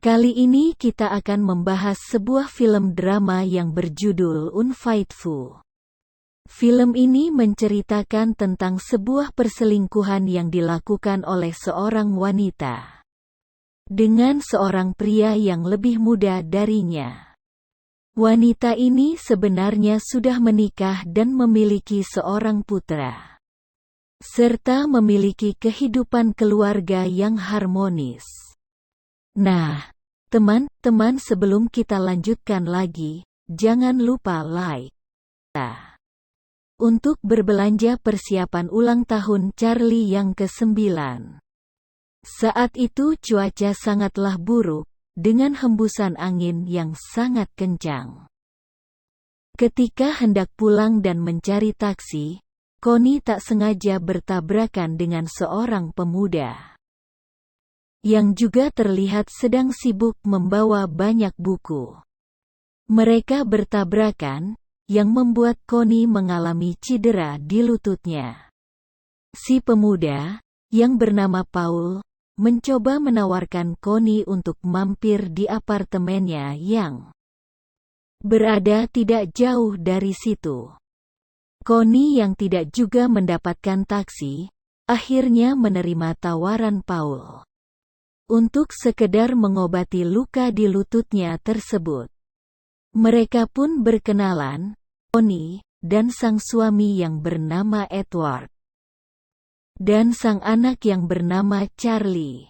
Kali ini kita akan membahas sebuah film drama yang berjudul Unfaithful. Film ini menceritakan tentang sebuah perselingkuhan yang dilakukan oleh seorang wanita dengan seorang pria yang lebih muda darinya. Wanita ini sebenarnya sudah menikah dan memiliki seorang putra, serta memiliki kehidupan keluarga yang harmonis. Nah, teman-teman, sebelum kita lanjutkan lagi, jangan lupa like untuk berbelanja persiapan ulang tahun Charlie yang ke-9. Saat itu cuaca sangatlah buruk, dengan hembusan angin yang sangat kencang. Ketika hendak pulang dan mencari taksi, Connie tak sengaja bertabrakan dengan seorang pemuda yang juga terlihat sedang sibuk membawa banyak buku. Mereka bertabrakan, yang membuat Connie mengalami cedera di lututnya. Si pemuda, yang bernama Paul, mencoba menawarkan Connie untuk mampir di apartemennya yang berada tidak jauh dari situ. Connie yang tidak juga mendapatkan taksi, akhirnya menerima tawaran Paul untuk sekedar mengobati luka di lututnya tersebut. Mereka pun berkenalan, Connie, dan sang suami yang bernama Edward, dan sang anak yang bernama Charlie.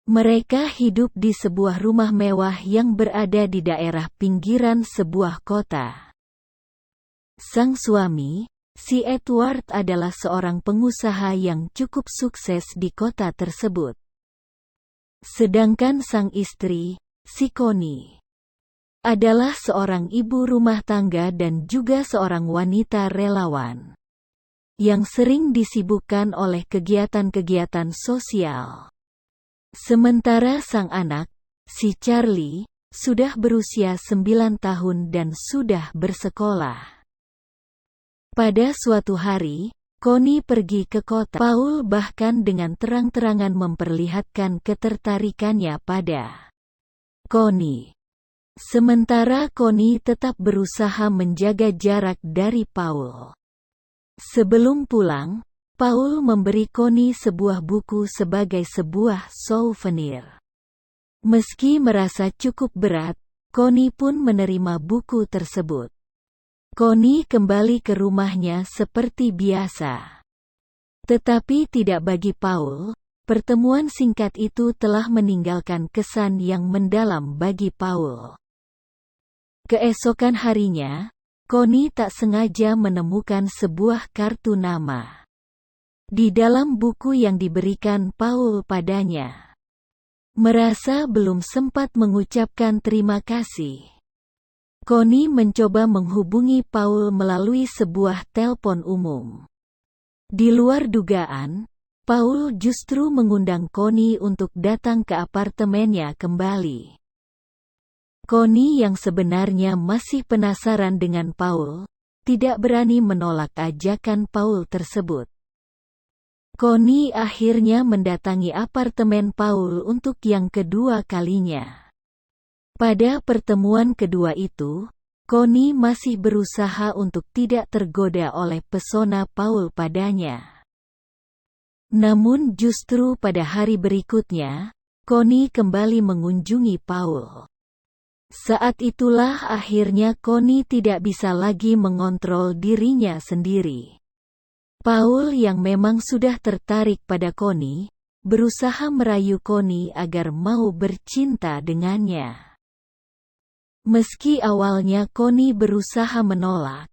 Mereka hidup di sebuah rumah mewah yang berada di daerah pinggiran sebuah kota. Sang suami, si Edward, adalah seorang pengusaha yang cukup sukses di kota tersebut. Sedangkan sang istri, si Connie, adalah seorang ibu rumah tangga dan juga seorang wanita relawan yang sering disibukkan oleh kegiatan-kegiatan sosial. Sementara sang anak, si Charlie, sudah berusia 9 tahun dan sudah bersekolah. Pada suatu hari, Connie pergi ke kota. Paul bahkan dengan terang-terangan memperlihatkan ketertarikannya pada Connie. Sementara Connie tetap berusaha menjaga jarak dari Paul. Sebelum pulang, Paul memberi Connie sebuah buku sebagai sebuah souvenir. Meski merasa cukup berat, Connie pun menerima buku tersebut. Connie kembali ke rumahnya seperti biasa. Tetapi tidak bagi Paul, pertemuan singkat itu telah meninggalkan kesan yang mendalam bagi Paul. Keesokan harinya, Connie tak sengaja menemukan sebuah kartu nama di dalam buku yang diberikan Paul padanya. Merasa belum sempat mengucapkan terima kasih, Connie mencoba menghubungi Paul melalui sebuah telepon umum. Di luar dugaan, Paul justru mengundang Connie untuk datang ke apartemennya kembali. Connie yang sebenarnya masih penasaran dengan Paul, tidak berani menolak ajakan Paul tersebut. Connie akhirnya mendatangi apartemen Paul untuk yang kedua kalinya. Pada pertemuan kedua itu, Connie masih berusaha untuk tidak tergoda oleh pesona Paul padanya. Namun justru pada hari berikutnya, Connie kembali mengunjungi Paul. Saat itulah akhirnya Connie tidak bisa lagi mengontrol dirinya sendiri. Paul yang memang sudah tertarik pada Connie, berusaha merayu Connie agar mau bercinta dengannya. Meski awalnya Connie berusaha menolak,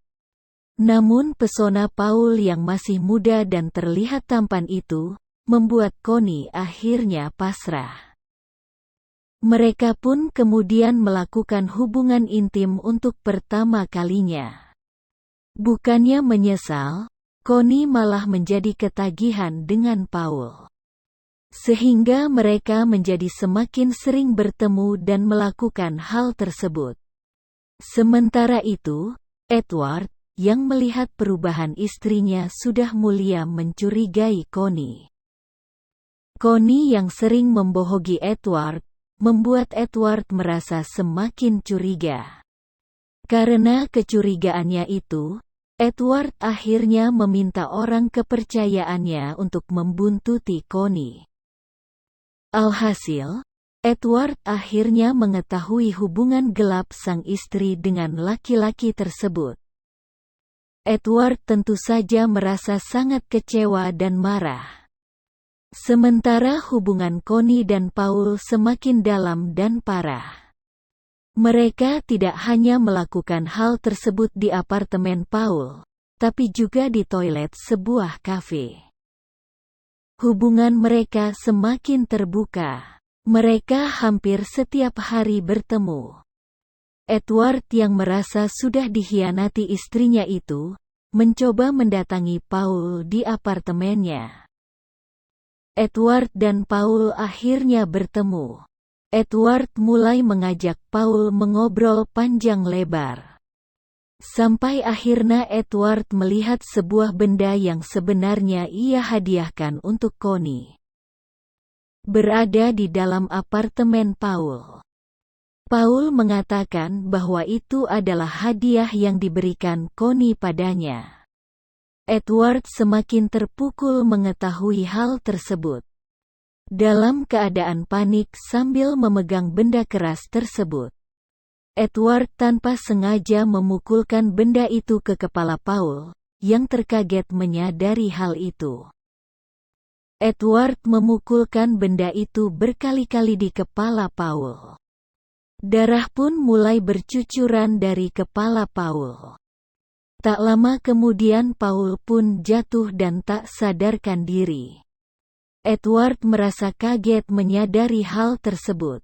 namun pesona Paul yang masih muda dan terlihat tampan itu, membuat Connie akhirnya pasrah. Mereka pun kemudian melakukan hubungan intim untuk pertama kalinya. Bukannya menyesal, Connie malah menjadi ketagihan dengan Paul. Sehingga mereka menjadi semakin sering bertemu dan melakukan hal tersebut. Sementara itu, Edward, yang melihat perubahan istrinya sudah mulia, mencurigai Connie. Connie yang sering membohongi Edward, membuat Edward merasa semakin curiga. Karena kecurigaannya itu, Edward akhirnya meminta orang kepercayaannya untuk membuntuti Connie. Alhasil, Edward akhirnya mengetahui hubungan gelap sang istri dengan laki-laki tersebut. Edward tentu saja merasa sangat kecewa dan marah. Sementara hubungan Connie dan Paul semakin dalam dan parah. Mereka tidak hanya melakukan hal tersebut di apartemen Paul, tapi juga di toilet sebuah kafe. Hubungan mereka semakin terbuka. Mereka hampir setiap hari bertemu. Edward yang merasa sudah dikhianati istrinya itu, mencoba mendatangi Paul di apartemennya. Edward dan Paul akhirnya bertemu. Edward mulai mengajak Paul mengobrol panjang lebar. Sampai akhirnya Edward melihat sebuah benda yang sebenarnya ia hadiahkan untuk Connie. Berada di dalam apartemen Paul. Paul mengatakan bahwa itu adalah hadiah yang diberikan Connie padanya. Edward semakin terpukul mengetahui hal tersebut. Dalam keadaan panik sambil memegang benda keras tersebut, Edward tanpa sengaja memukulkan benda itu ke kepala Paul, yang terkaget menyadari hal itu. Edward memukulkan benda itu berkali-kali di kepala Paul. Darah pun mulai bercucuran dari kepala Paul. Tak lama kemudian Paul pun jatuh dan tak sadarkan diri. Edward merasa kaget menyadari hal tersebut.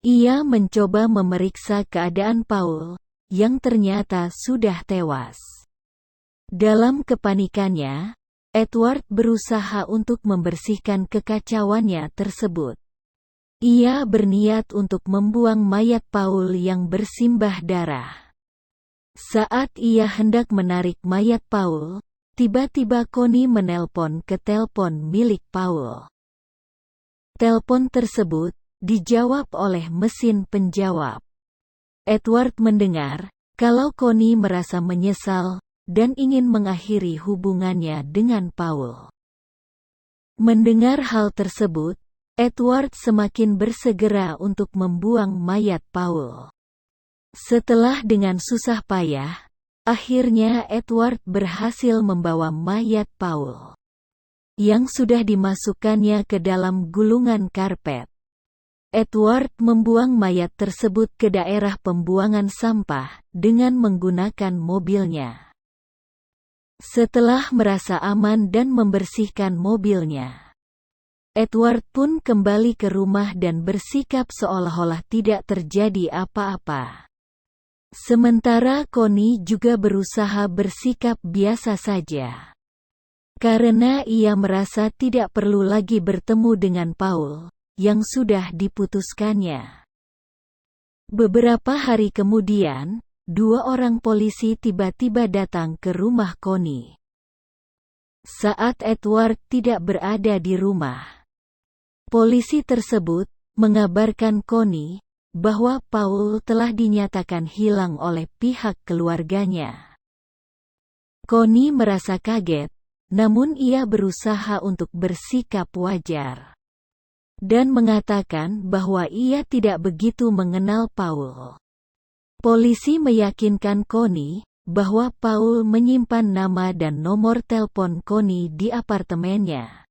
Ia mencoba memeriksa keadaan Paul, yang ternyata sudah tewas. Dalam kepanikannya, Edward berusaha untuk membersihkan kekacauannya tersebut. Ia berniat untuk membuang mayat Paul yang bersimbah darah. Saat ia hendak menarik mayat Paul, tiba-tiba Connie menelpon ke telepon milik Paul. Telepon tersebut dijawab oleh mesin penjawab. Edward mendengar kalau Connie merasa menyesal dan ingin mengakhiri hubungannya dengan Paul. Mendengar hal tersebut, Edward semakin bersegera untuk membuang mayat Paul. Setelah dengan susah payah, akhirnya Edward berhasil membawa mayat Paul, yang sudah dimasukkannya ke dalam gulungan karpet. Edward membuang mayat tersebut ke daerah pembuangan sampah dengan menggunakan mobilnya. Setelah merasa aman dan membersihkan mobilnya, Edward pun kembali ke rumah dan bersikap seolah-olah tidak terjadi apa-apa. Sementara Connie juga berusaha bersikap biasa saja. Karena ia merasa tidak perlu lagi bertemu dengan Paul, yang sudah diputuskannya. Beberapa hari kemudian, 2 orang polisi tiba-tiba datang ke rumah Connie. Saat Edward tidak berada di rumah, polisi tersebut mengabarkan Connie bahwa Paul telah dinyatakan hilang oleh pihak keluarganya. Connie merasa kaget, namun ia berusaha untuk bersikap wajar dan mengatakan bahwa ia tidak begitu mengenal Paul. Polisi meyakinkan Connie bahwa Paul menyimpan nama dan nomor telepon Connie di apartemennya.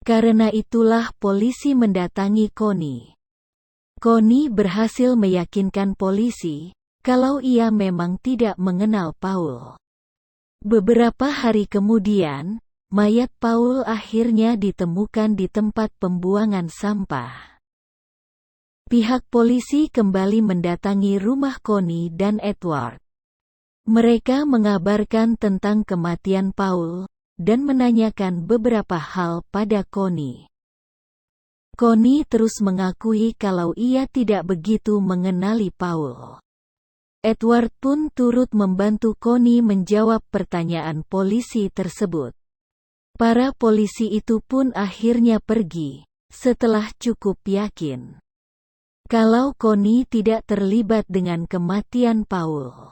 Karena itulah polisi mendatangi Connie. Connie berhasil meyakinkan polisi kalau ia memang tidak mengenal Paul. Beberapa hari kemudian, mayat Paul akhirnya ditemukan di tempat pembuangan sampah. Pihak polisi kembali mendatangi rumah Connie dan Edward. Mereka mengabarkan tentang kematian Paul dan menanyakan beberapa hal pada Connie. Connie terus mengakui kalau ia tidak begitu mengenali Paul. Edward pun turut membantu Connie menjawab pertanyaan polisi tersebut. Para polisi itu pun akhirnya pergi, setelah cukup yakin kalau Connie tidak terlibat dengan kematian Paul.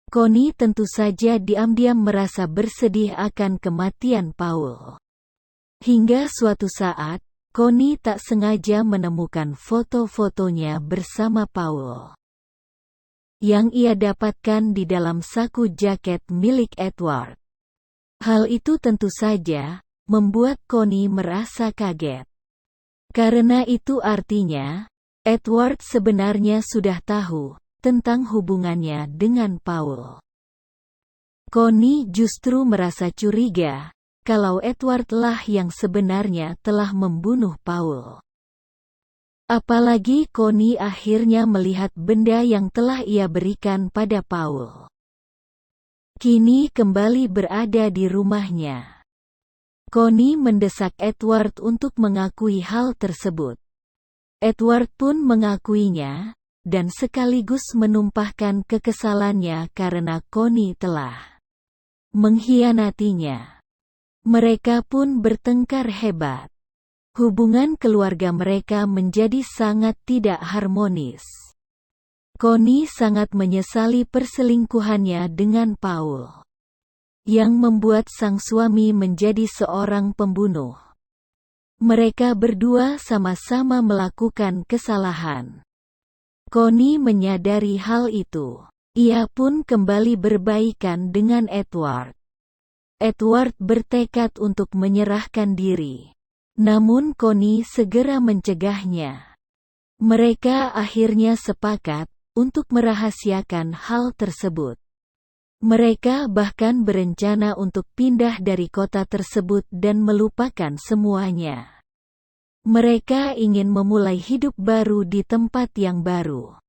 Connie tentu saja diam-diam merasa bersedih akan kematian Paul. Hingga suatu saat, Connie tak sengaja menemukan foto-fotonya bersama Paul yang ia dapatkan di dalam saku jaket milik Edward. Hal itu tentu saja membuat Connie merasa kaget. Karena itu artinya, Edward sebenarnya sudah tahu tentang hubungannya dengan Paul. Connie justru merasa curiga kalau Edward lah yang sebenarnya telah membunuh Paul. Apalagi Connie akhirnya melihat benda yang telah ia berikan pada Paul. Kini kembali berada di rumahnya. Connie mendesak Edward untuk mengakui hal tersebut. Edward pun mengakuinya, dan sekaligus menumpahkan kekesalannya karena Connie telah mengkhianatinya. Mereka pun bertengkar hebat. Hubungan keluarga mereka menjadi sangat tidak harmonis. Connie sangat menyesali perselingkuhannya dengan Paul, yang membuat sang suami menjadi seorang pembunuh. Mereka berdua sama-sama melakukan kesalahan. Connie menyadari hal itu. Ia pun kembali berbaikan dengan Edward. Edward bertekad untuk menyerahkan diri. Namun Connie segera mencegahnya. Mereka akhirnya sepakat untuk merahasiakan hal tersebut. Mereka bahkan berencana untuk pindah dari kota tersebut dan melupakan semuanya. Mereka ingin memulai hidup baru di tempat yang baru.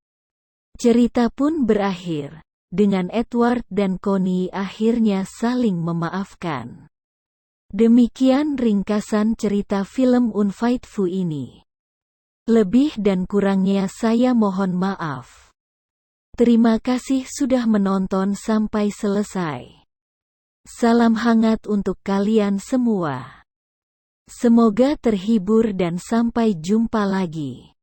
Cerita pun berakhir dengan Edward dan Connie akhirnya saling memaafkan. Demikian ringkasan cerita film Unfaithful ini. Lebih dan kurangnya saya mohon maaf. Terima kasih sudah menonton sampai selesai. Salam hangat untuk kalian semua. Semoga terhibur dan sampai jumpa lagi.